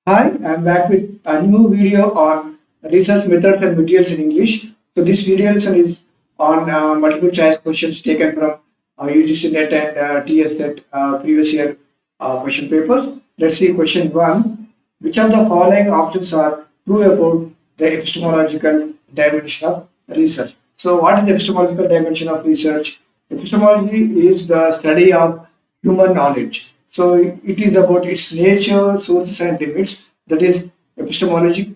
Hi, I'm back with a new video on research methods and materials in English. So this video lesson is on multiple choice questions taken from UGC NET and TSET previous year question papers. Let's see question 1. Which of the following options are true about the epistemological dimension of research? So what is the epistemological dimension of research? Epistemology is the study of human knowledge. So it is about its nature, sources, and limits. That is epistemology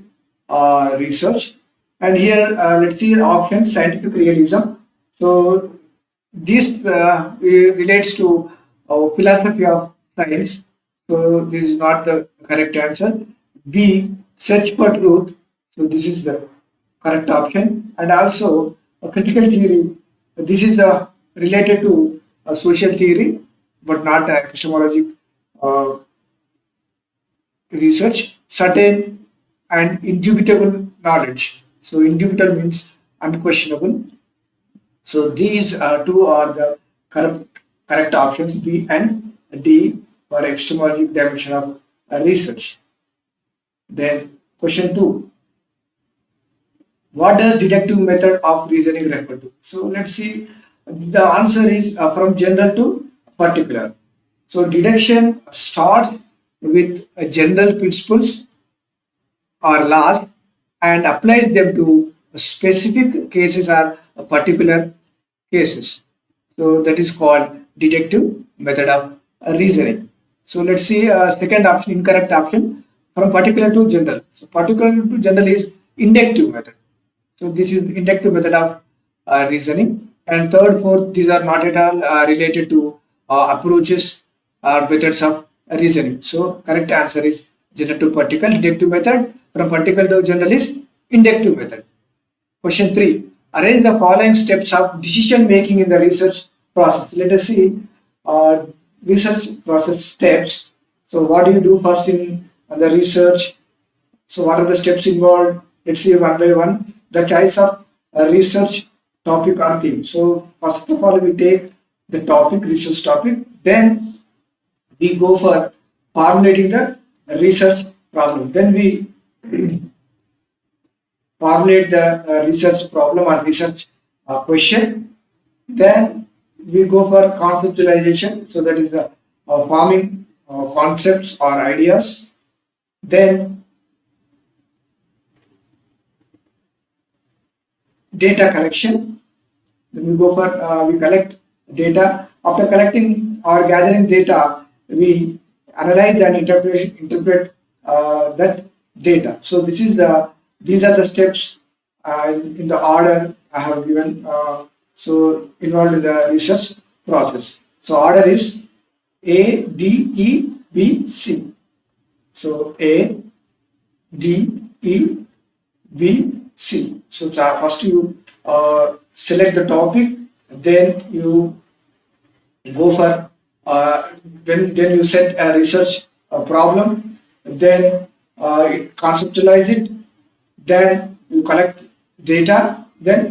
research. And here, let's see options: scientific realism. So this relates to philosophy of science. So this is not the correct answer. B, search for truth. So this is the correct option. And also a critical theory. This is related to social theory, but not epistemology uh, research. Certain and indubitable knowledge. So indubitable means unquestionable. So these two are the correct options, B and D, for epistemological dimension of research. Then question 2. What does deductive method of reasoning refer to? So let's see. The answer is from general to particular. So deduction starts with general principles or laws and applies them to specific cases or particular cases. So that is called deductive method of reasoning. So let's see second option, incorrect option, from particular to general. So particular to general is inductive method. So this is inductive method of reasoning. And third, fourth, these are not at all related to approaches or methods of reasoning. So correct answer is general to particular. Deductive method from particular to general is inductive method. Question 3. Arrange the following steps of decision making in the research process. Let us see research process steps. So what do you do first in the research? So what are the steps involved? Let's see one by one. The choice of research topic or theme. So first of all, we take the topic, research topic. Then we go for formulating the research problem. Then we formulate the research problem or research question. Then we go for conceptualization. So that is the forming concepts or ideas. Then data collection. Then we go for we collect data. After collecting or gathering data, we analyze and interpret that data. So this is these are the steps in the order I have given. So involved in the research process. So order is A, D, E, B, C. So A, D, E, B, C. So first you select the topic, then you go for then you set a research problem, then conceptualize it, then you collect data, then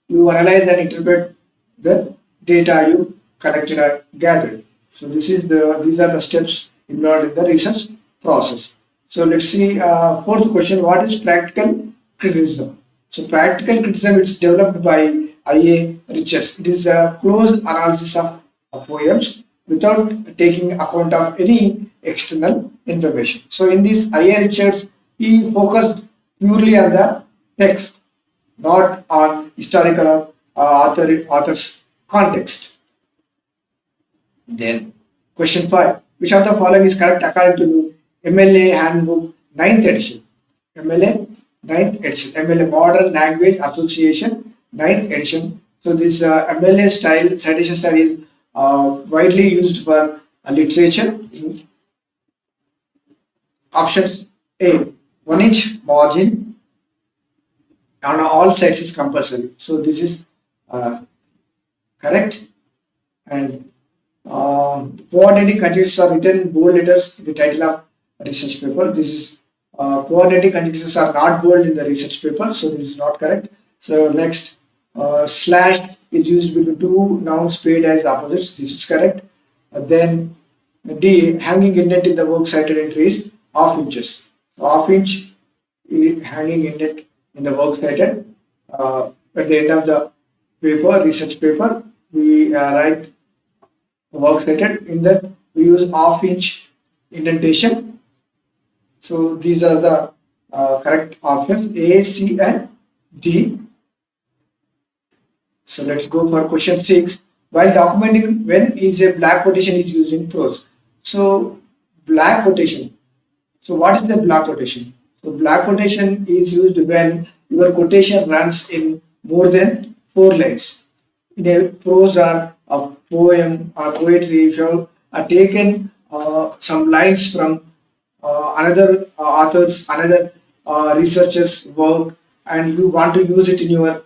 you analyze and interpret the data you collected or gathered. So these are the steps involved in the research process. So let's see fourth question. What is practical criticism? So practical criticism is developed by I.A. Richards. It is a close analysis of poems without taking account of any external information. So in this I.A. Richards, he focused purely on the text, not on historical or author's context. Then question 5. Which of the following is correct according to MLA Handbook 9th edition? MLA 9th edition. MLA Modern Language Association 9th edition. So this MLA style citation style is widely used for literature. Options A, 1-inch margin on all sides is compulsory. So this is correct. And coordinating conjugations are written in bold letters in the title of research paper. This is coordinating conjugations are not bold in the research paper, so this is not correct. So next, slash is used between two nouns paired as opposites. This is correct. Then D, hanging indent in the works cited entries half inches. So half inch is hanging in it in the works cited. At the end of the paper, research paper, we write works cited. In that we use half inch indentation. So these are the correct options A, C, and D. So let's go for question 6. While documenting when is a black quotation is used in prose. So black quotation. So what is the black quotation? So black quotation is used when your quotation runs in more than 4 lines. In a prose or a poem or poetry, if you have taken some lines from another author's, another researcher's work, and you want to use it in your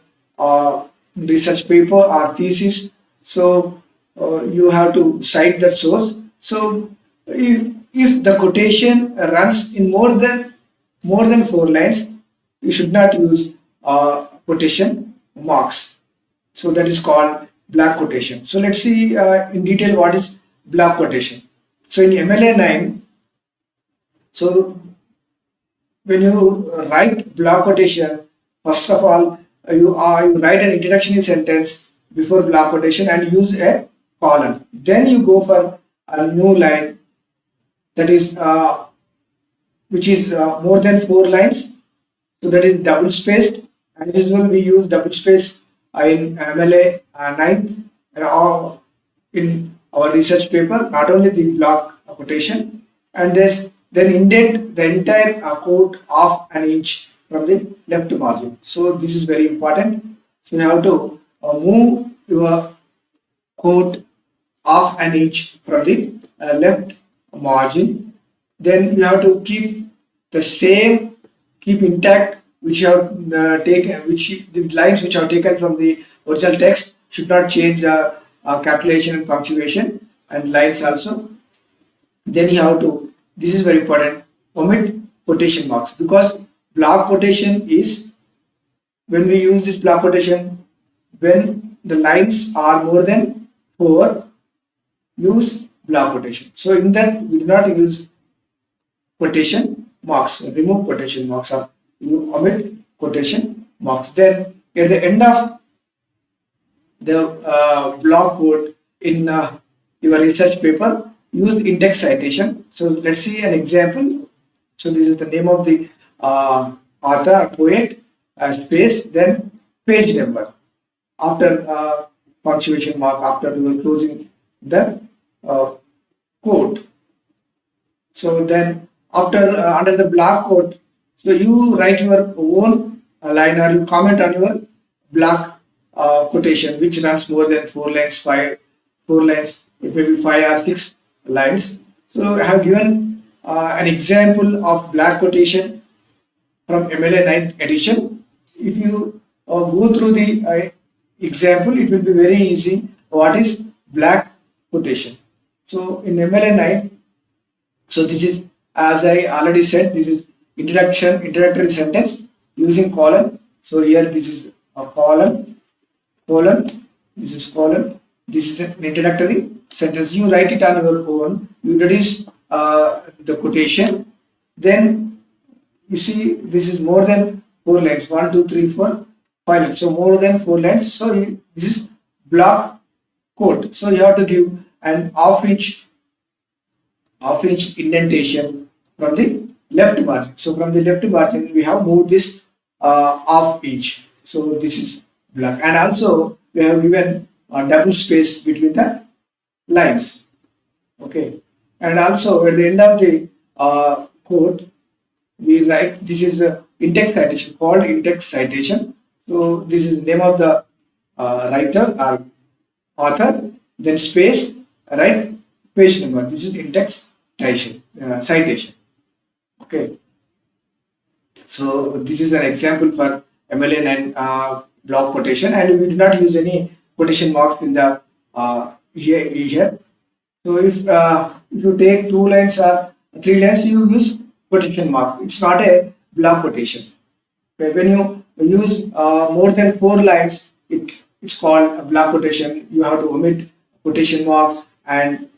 research paper or thesis, so you have to cite the source. So if the quotation runs in more than 4 lines, you should not use quotation marks. So that is called black quotation. So let's see in detail what is black quotation. So in MLA 9, so when you write block quotation, first of all, you write an introductory sentence before block quotation and use a colon. Then you go for a new line that is which is more than 4 lines. So that is double spaced. As usual, we use double space in MLA 9th and in our research paper. Not only the block quotation, and then indent the entire quote of an inch from the left margin. So this is very important. So you have to move your quote of an inch from the left margin. Then you have to keep intact, which you have taken, which the lines which are taken from the original text should not change the capitalization and punctuation and lines also. Then you have to, this is very important, omit quotation marks, because block quotation is when we use this block quotation when the lines are more than 4, use block quotation. So in that we do not use quotation marks, remove quotation marks, or you omit quotation marks. Then at the end of the block quote in your research paper, use index citation. So let's see an example. So this is the name of the author, poet, space, then page number. After punctuation mark, after you are closing the quote. So then after under the block quote, so you write your own line or you comment on your block quotation which runs more than 4 lines, 4 lines, it may be 5 or 6 lines. So I have given an example of black quotation from MLA 9th edition. If you go through the example, it will be very easy what is black quotation. So in MLA 9, so this is, as I already said, this is introductory sentence using colon. So here this is a colon, this is colon, this is an introductory sentence. You write it on your own, you introduce the quotation, then you see this is more than 4 lines, 1, 2, 3, 4, 5 lines. So more than 4 lines. So this is block quote. So you have to give an half inch indentation from the left margin. So from the left margin we have moved this half inch. So this is black, and also we have given a double space between the lines. Okay, and also at the end of the quote we write, this is a index citation called index citation. So this is the name of the writer or author, then space, right, page number. This is index citation. Okay, so this is an example for MLN and block quotation, and we do not use any quotation marks in the here. So if you take 2 lines or 3 lines, you use quotation marks. It's not a block quotation. Okay, when you use more than 4 lines, it's called a block quotation. You have to omit quotation marks and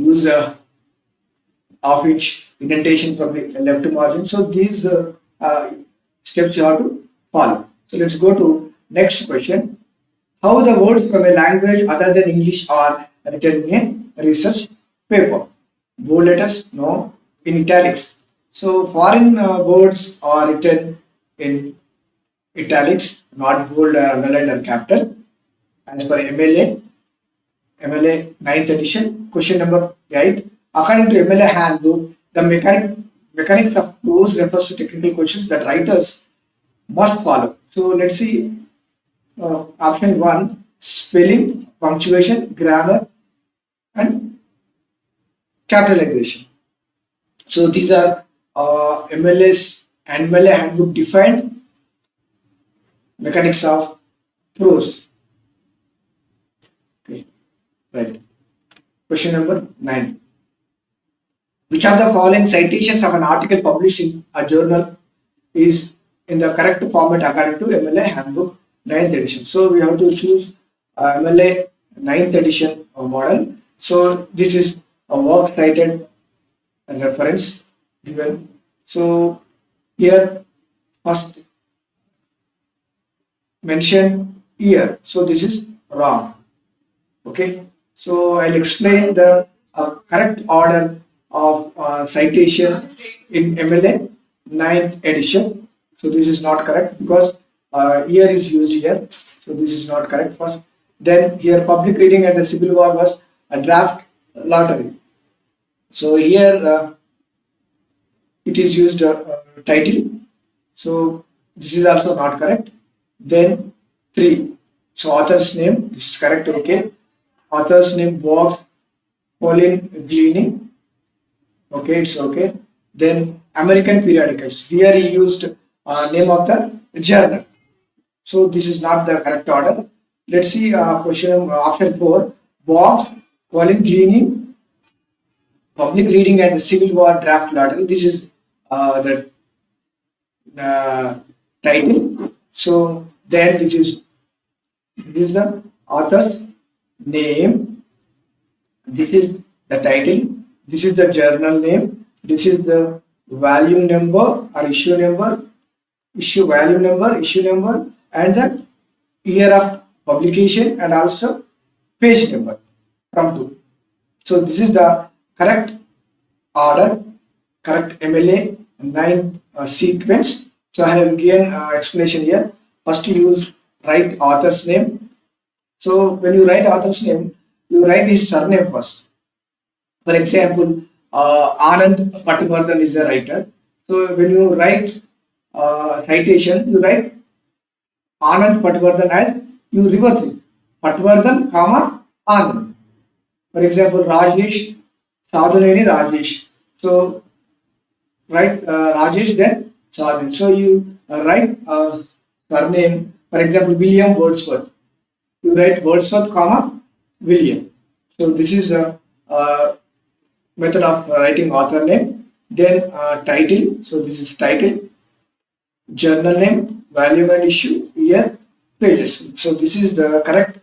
use a half-inch indentation from the left margin. So these steps you have to follow. So let's go to next question. How the words from a language other than English are written in a research paper? Bold letters? No. In italics. So foreign words are written in italics, not bold, underlined or capital. As per MLA 9th edition, question number 8. According to MLA handbook, the mechanics of prose refers to technical questions that writers must follow. So let's see option 1, spelling, punctuation, grammar and capitalization. So these are MLA handbook defined mechanics of prose. Okay, right. Question number 9. Which of the following citations of an article published in a journal is in the correct format according to MLA handbook 9th edition? So we have to choose MLA 9th edition model. So this is a work cited and reference given. So here first mention year. So this is wrong. Okay. So I'll explain the correct order of citation in MLA 9th edition. So this is not correct because year is used here. So this is not correct first. Then here public reading and the Civil War was a draft lottery. So here it is used title. So this is also not correct. Then 3. So author's name, this is correct, okay. Author's name box, colon, gleaning. Okay, it's okay. Then American periodicals. Here he used name of the journal. So this is not the correct order. Let's see question option 4. Box, colon, gleaning, public reading and the Civil War draft lottery. This is the title. So then this is the author's name. This is the title. This is the journal name. This is the volume number or issue number, volume number, issue number, and the year of publication and also page number from 2. So this is the correct order, correct MLA 9 sequence. So I have given explanation here. First you write author's name. So when you write author's name, you write his surname first. For example, Anand Patwardhan is a writer. So when you write citation, you write Anand Patwardhan as you reverse it. Patwardhan, comma, Anand. For example, Rajesh, Sadhuneni Rajesh. So write Rajesh then Sadhun. So you write surname. For example, William Wordsworth. You write Wordsworth, comma, William. So this is a method of writing author name. Then title. So this is title. Journal name, volume and issue, year, pages. So this is the correct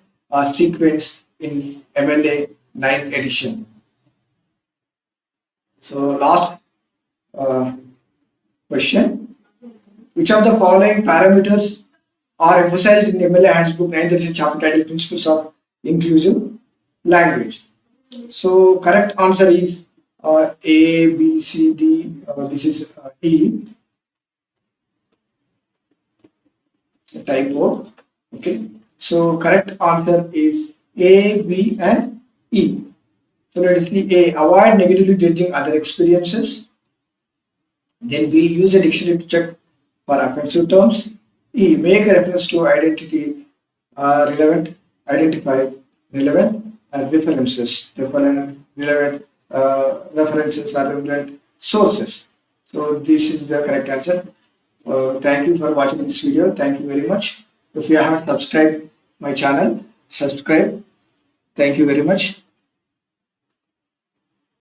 sequence in MLA 9th edition. So last question. Which of the following parameters are emphasized in MLA handbook 9th edition chapter title Principles of Inclusive Language? So correct answer is A, B, C, D. This is E. Typo. Okay. So correct answer is A, B, and E. So let us see A. Avoid negatively judging other experiences. Then B. Use a dictionary to check for offensive terms. E. Make a reference to identity relevant, identify relevant references. Relevant references are relevant sources. So this is the correct answer. Thank you for watching this video. Thank you very much. If you haven't subscribed my channel, subscribe. Thank you very much.